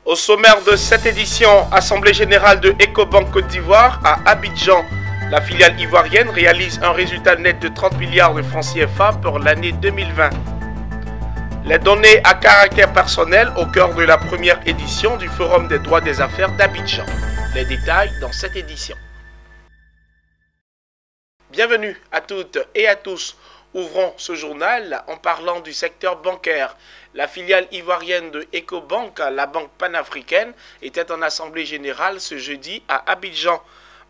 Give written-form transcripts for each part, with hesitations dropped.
Au sommaire de cette édition, Assemblée générale de Ecobank Côte d'Ivoire à Abidjan. La filiale ivoirienne réalise un résultat net de 30 milliards de francs CFA pour l'année 2020. Les données à caractère personnel au cœur de la première édition du Forum des droits des affaires d'Abidjan. Les détails dans cette édition. Bienvenue à toutes et à tous. Ouvrons ce journal en parlant du secteur bancaire. La filiale ivoirienne de Ecobank, la banque panafricaine, était en assemblée générale ce jeudi à Abidjan.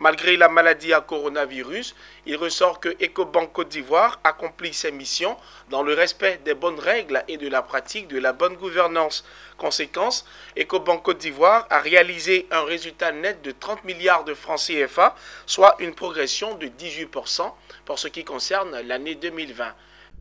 Malgré la maladie à coronavirus, il ressort que Ecobank Côte d'Ivoire accomplit ses missions dans le respect des bonnes règles et de la pratique de la bonne gouvernance. Conséquence, Ecobank Côte d'Ivoire a réalisé un résultat net de 30 milliards de francs CFA, soit une progression de 18% pour ce qui concerne l'année 2020.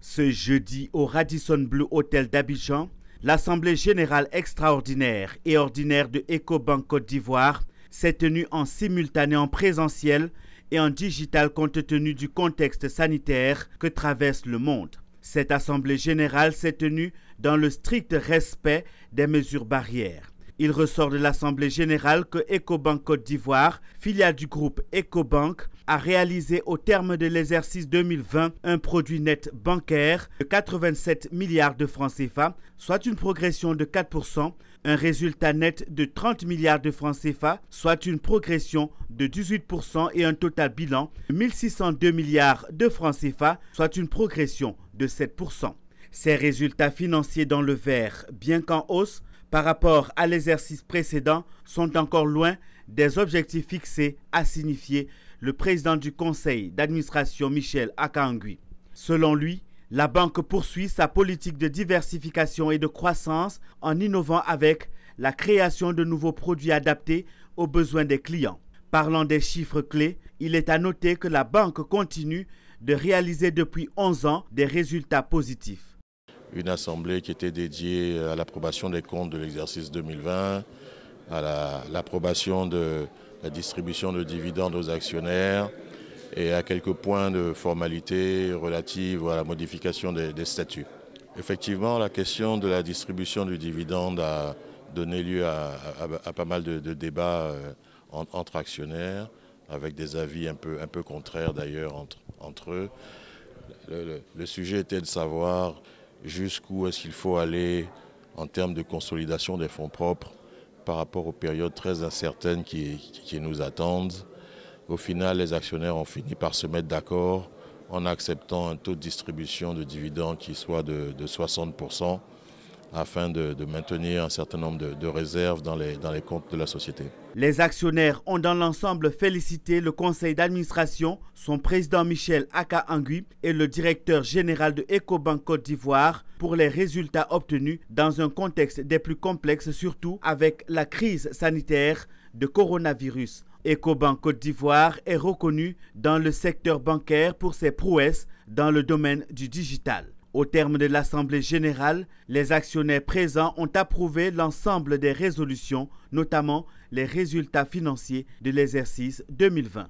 Ce jeudi, au Radisson Blu Hotel d'Abidjan, l'Assemblée générale extraordinaire et ordinaire de Ecobank Côte d'Ivoire s'est tenue en simultané en présentiel et en digital compte tenu du contexte sanitaire que traverse le monde. Cette assemblée générale s'est tenue dans le strict respect des mesures barrières. Il ressort de l'assemblée générale que Ecobank Côte d'Ivoire, filiale du groupe Ecobank, a réalisé au terme de l'exercice 2020 un produit net bancaire de 87 milliards de francs CFA, soit une progression de 4%, un résultat net de 30 milliards de francs CFA, soit une progression de 18% et un total bilan de 1602 milliards de francs CFA, soit une progression de 7%. Ces résultats financiers dans le vert, bien qu'en hausse par rapport à l'exercice précédent, sont encore loin des objectifs fixés, a signifié le président du conseil d'administration Michel Akangui. Selon lui, la banque poursuit sa politique de diversification et de croissance en innovant avec la création de nouveaux produits adaptés aux besoins des clients. Parlant des chiffres clés, il est à noter que la banque continue de réaliser depuis 11 ans des résultats positifs. Une assemblée qui était dédiée à l'approbation des comptes de l'exercice 2020, à l'approbation de la distribution de dividendes aux actionnaires et à quelques points de formalité relatives à la modification des statuts. Effectivement, la question de la distribution du dividende a donné lieu à pas mal de débats entre actionnaires, avec des avis un peu contraires d'ailleurs entre eux. Le sujet était de savoir jusqu'où est-ce qu'il faut aller en termes de consolidation des fonds propres par rapport aux périodes très incertaines qui nous attendent. Au final, les actionnaires ont fini par se mettre d'accord en acceptant un taux de distribution de dividendes qui soit de 60% afin de maintenir un certain nombre de réserves dans les comptes de la société. Les actionnaires ont dans l'ensemble félicité le conseil d'administration, son président Michel Akangui et le directeur général de Ecobank Côte d'Ivoire pour les résultats obtenus dans un contexte des plus complexes, surtout avec la crise sanitaire de coronavirus. Ecobank Côte d'Ivoire est reconnu dans le secteur bancaire pour ses prouesses dans le domaine du digital. Au terme de l'Assemblée générale, les actionnaires présents ont approuvé l'ensemble des résolutions, notamment les résultats financiers de l'exercice 2020.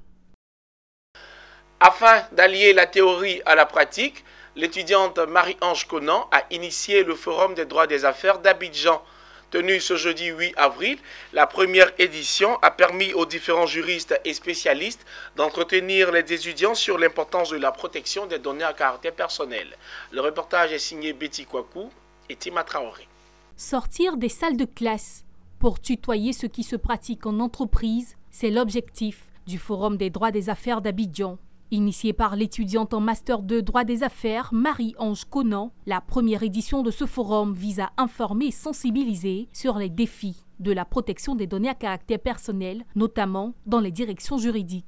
Afin d'allier la théorie à la pratique, l'étudiante Marie-Ange Conan a initié le Forum des droits des affaires d'Abidjan. Tenue ce jeudi 8 avril, la première édition a permis aux différents juristes et spécialistes d'entretenir les étudiants sur l'importance de la protection des données à caractère personnel. Le reportage est signé Betty Kwaku et Tima Traoré. Sortir des salles de classe pour tutoyer ce qui se pratique en entreprise, c'est l'objectif du Forum des droits des affaires d'Abidjan. Initiée par l'étudiante en master de droit des affaires Marie-Ange Conan, la première édition de ce forum vise à informer et sensibiliser sur les défis de la protection des données à caractère personnel, notamment dans les directions juridiques.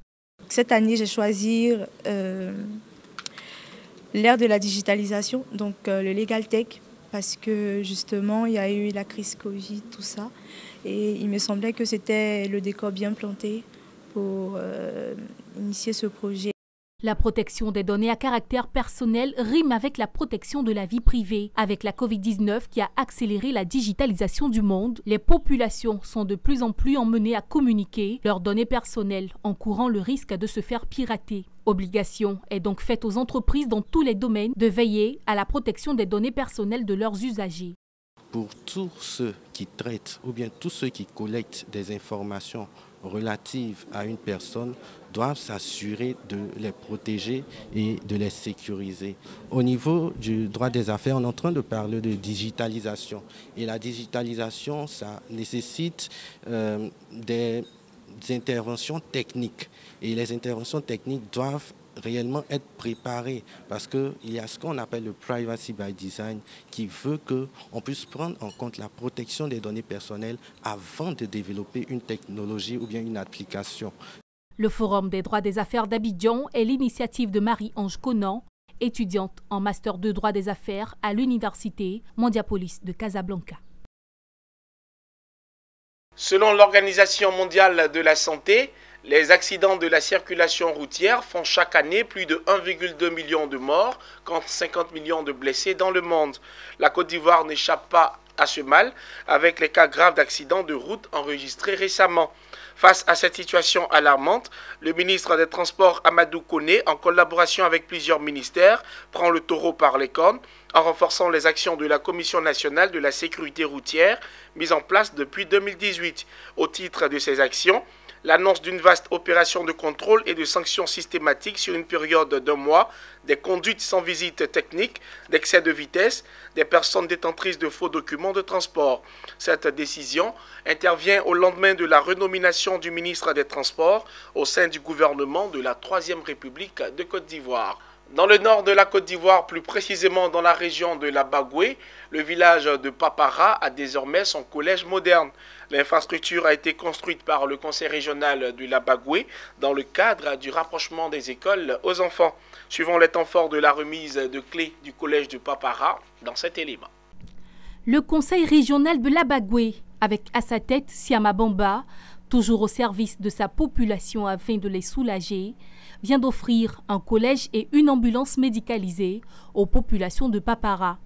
Cette année, j'ai choisi l'ère de la digitalisation, donc le Legal Tech, parce que justement, il y a eu la crise Covid, tout ça, et il me semblait que c'était le décor bien planté pour initier ce projet. La protection des données à caractère personnel rime avec la protection de la vie privée. Avec la Covid-19 qui a accéléré la digitalisation du monde, les populations sont de plus en plus emmenées à communiquer leurs données personnelles en courant le risque de se faire pirater. Obligation est donc faite aux entreprises dans tous les domaines de veiller à la protection des données personnelles de leurs usagers. pour tous ceux qui traitent ou bien tous ceux qui collectent des informations relatives à une personne doivent s'assurer de les protéger et de les sécuriser. Au niveau du droit des affaires, on est en train de parler de digitalisation. Et la digitalisation, ça nécessite des interventions techniques. Et les interventions techniques doivent réellement être préparées parce qu'il y a ce qu'on appelle le privacy by design qui veut qu'on puisse prendre en compte la protection des données personnelles avant de développer une technologie ou bien une application. Le Forum des droits des affaires d'Abidjan est l'initiative de Marie-Ange Conan, étudiante en master 2 droit des affaires à l'université Mondiapolis de Casablanca. Selon l'Organisation mondiale de la santé, les accidents de la circulation routière font chaque année plus de 1,2 million de morts contre 50 millions de blessés dans le monde. La Côte d'Ivoire n'échappe pas à ce mal avec les cas graves d'accidents de route enregistrés récemment. Face à cette situation alarmante, le ministre des Transports Amadou Koné, en collaboration avec plusieurs ministères, prend le taureau par les cornes en renforçant les actions de la Commission nationale de la sécurité routière mise en place depuis 2018. Au titre de ces actions, l'annonce d'une vaste opération de contrôle et de sanctions systématiques sur une période d'1 mois, des conduites sans visite technique, d'excès de vitesse, des personnes détentrices de faux documents de transport. Cette décision intervient au lendemain de la renomination du ministre des Transports au sein du gouvernement de la Troisième République de Côte d'Ivoire. Dans le nord de la Côte d'Ivoire, plus précisément dans la région de la Bagoué, le village de Papara a désormais son collège moderne. L'infrastructure a été construite par le conseil régional de la Bagoué dans le cadre du rapprochement des écoles aux enfants. Suivons les temps forts de la remise de clés du collège de Papara dans cet élément. Le conseil régional de la Bagoué, avec à sa tête Siama Bamba, toujours au service de sa population afin de les soulager, vient d'offrir un collège et une ambulance médicalisée aux populations de Papara.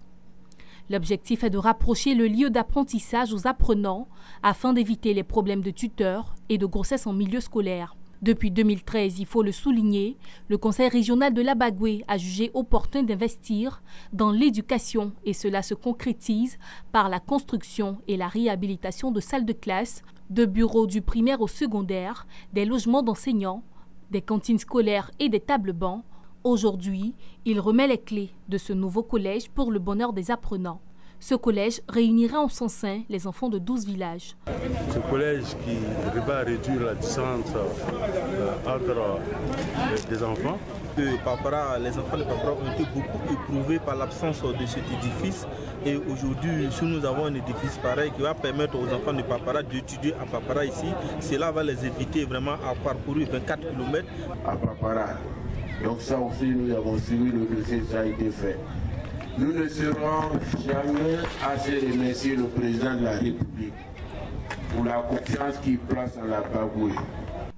L'objectif est de rapprocher le lieu d'apprentissage aux apprenants afin d'éviter les problèmes de tuteurs et de grossesse en milieu scolaire. Depuis 2013, il faut le souligner, le conseil régional de la Bagoué a jugé opportun d'investir dans l'éducation et cela se concrétise par la construction et la réhabilitation de salles de classe, de bureaux du primaire au secondaire, des logements d'enseignants, des cantines scolaires et des tables-bancs. Aujourd'hui, il remet les clés de ce nouveau collège pour le bonheur des apprenants. Ce collège réunira en son sein les enfants de 12 villages. Ce collège qui va réduire la distance entre les enfants. Papara, les enfants de Papara ont été beaucoup éprouvés par l'absence de cet édifice. Et aujourd'hui, si nous avons un édifice pareil qui va permettre aux enfants de Papara d'étudier à Papara ici, cela va les éviter vraiment à parcourir 24 km. À Papara. Donc ça aussi, nous avons suivi le dossier, ça a été fait. Nous ne serons jamais assez remercier le président de la République pour la confiance qu'il place en la Bagoué.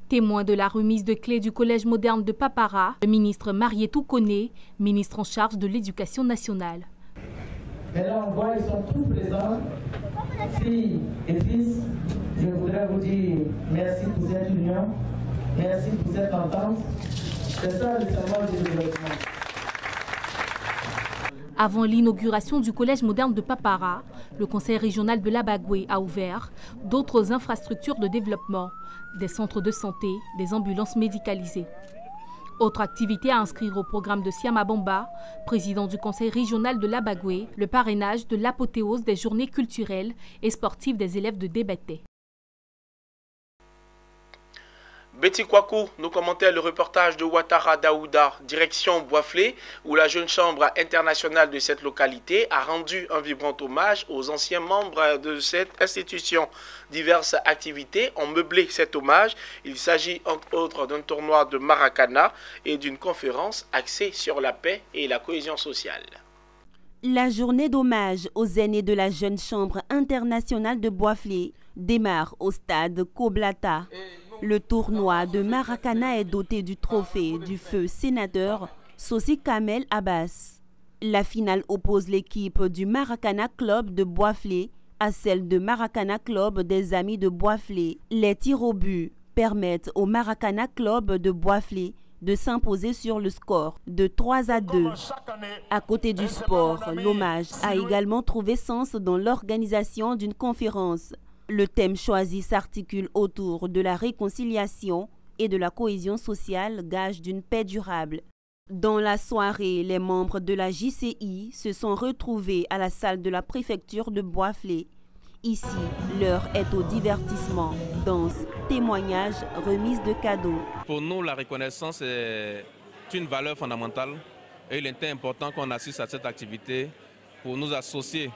Témoin de la remise de clés du collège moderne de Papara, le ministre Marietou Koné, ministre en charge de l'éducation nationale. Et là, on voit, ils sont tous présents, filles et fils. Je voudrais vous dire merci pour cette union, merci pour cette entente. C'est ça le symbole du développement. Avant l'inauguration du collège moderne de Papara, le conseil régional de la Bagoué a ouvert d'autres infrastructures de développement, des centres de santé, des ambulances médicalisées. Autre activité à inscrire au programme de Siama Bamba, président du conseil régional de la Bagoué, le parrainage de l'apothéose des journées culturelles et sportives des élèves de Débété. Betty Kwaku nous commentait le reportage de Ouattara Daouda, direction Boisflé, où la jeune chambre internationale de cette localité a rendu un vibrant hommage aux anciens membres de cette institution. Diverses activités ont meublé cet hommage. Il s'agit entre autres d'un tournoi de Maracana et d'une conférence axée sur la paix et la cohésion sociale. La journée d'hommage aux aînés de la jeune chambre internationale de Boisflé démarre au stade Koblata. Le tournoi de Maracana est doté du trophée du feu sénateur Sossi Kamel Abbas. La finale oppose l'équipe du Maracana Club de Boisflé à celle de Maracana Club des Amis de Boisflé. Les tirs au but permettent au Maracana Club de Boisflé de s'imposer sur le score de 3-2. À côté du sport, l'hommage a également trouvé sens dans l'organisation d'une conférence. Le thème choisi s'articule autour de la réconciliation et de la cohésion sociale, gage d'une paix durable. Dans la soirée, les membres de la JCI se sont retrouvés à la salle de la préfecture de Bois-Flé. Ici, l'heure est au divertissement, danse, témoignages, remise de cadeaux. Pour nous, la reconnaissance est une valeur fondamentale et il était important qu'on assiste à cette activité pour nous associer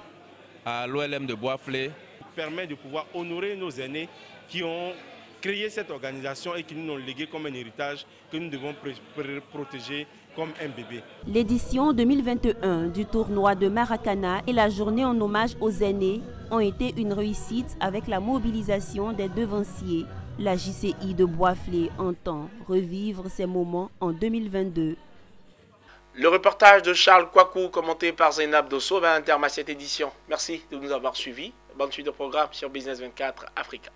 à l'OLM de Bois-Flé. Permet de pouvoir honorer nos aînés qui ont créé cette organisation et qui nous ont légué comme un héritage que nous devons protéger comme un bébé. L'édition 2021 du tournoi de Maracana et la journée en hommage aux aînés ont été une réussite avec la mobilisation des devanciers. La JCI de Bois-Flé entend revivre ces moments en 2022. Le reportage de Charles Kouakou, commenté par Zainab Dosso, va interrompre cette édition. Merci de nous avoir suivis. Bonne suite de programme sur Business 24 Africa.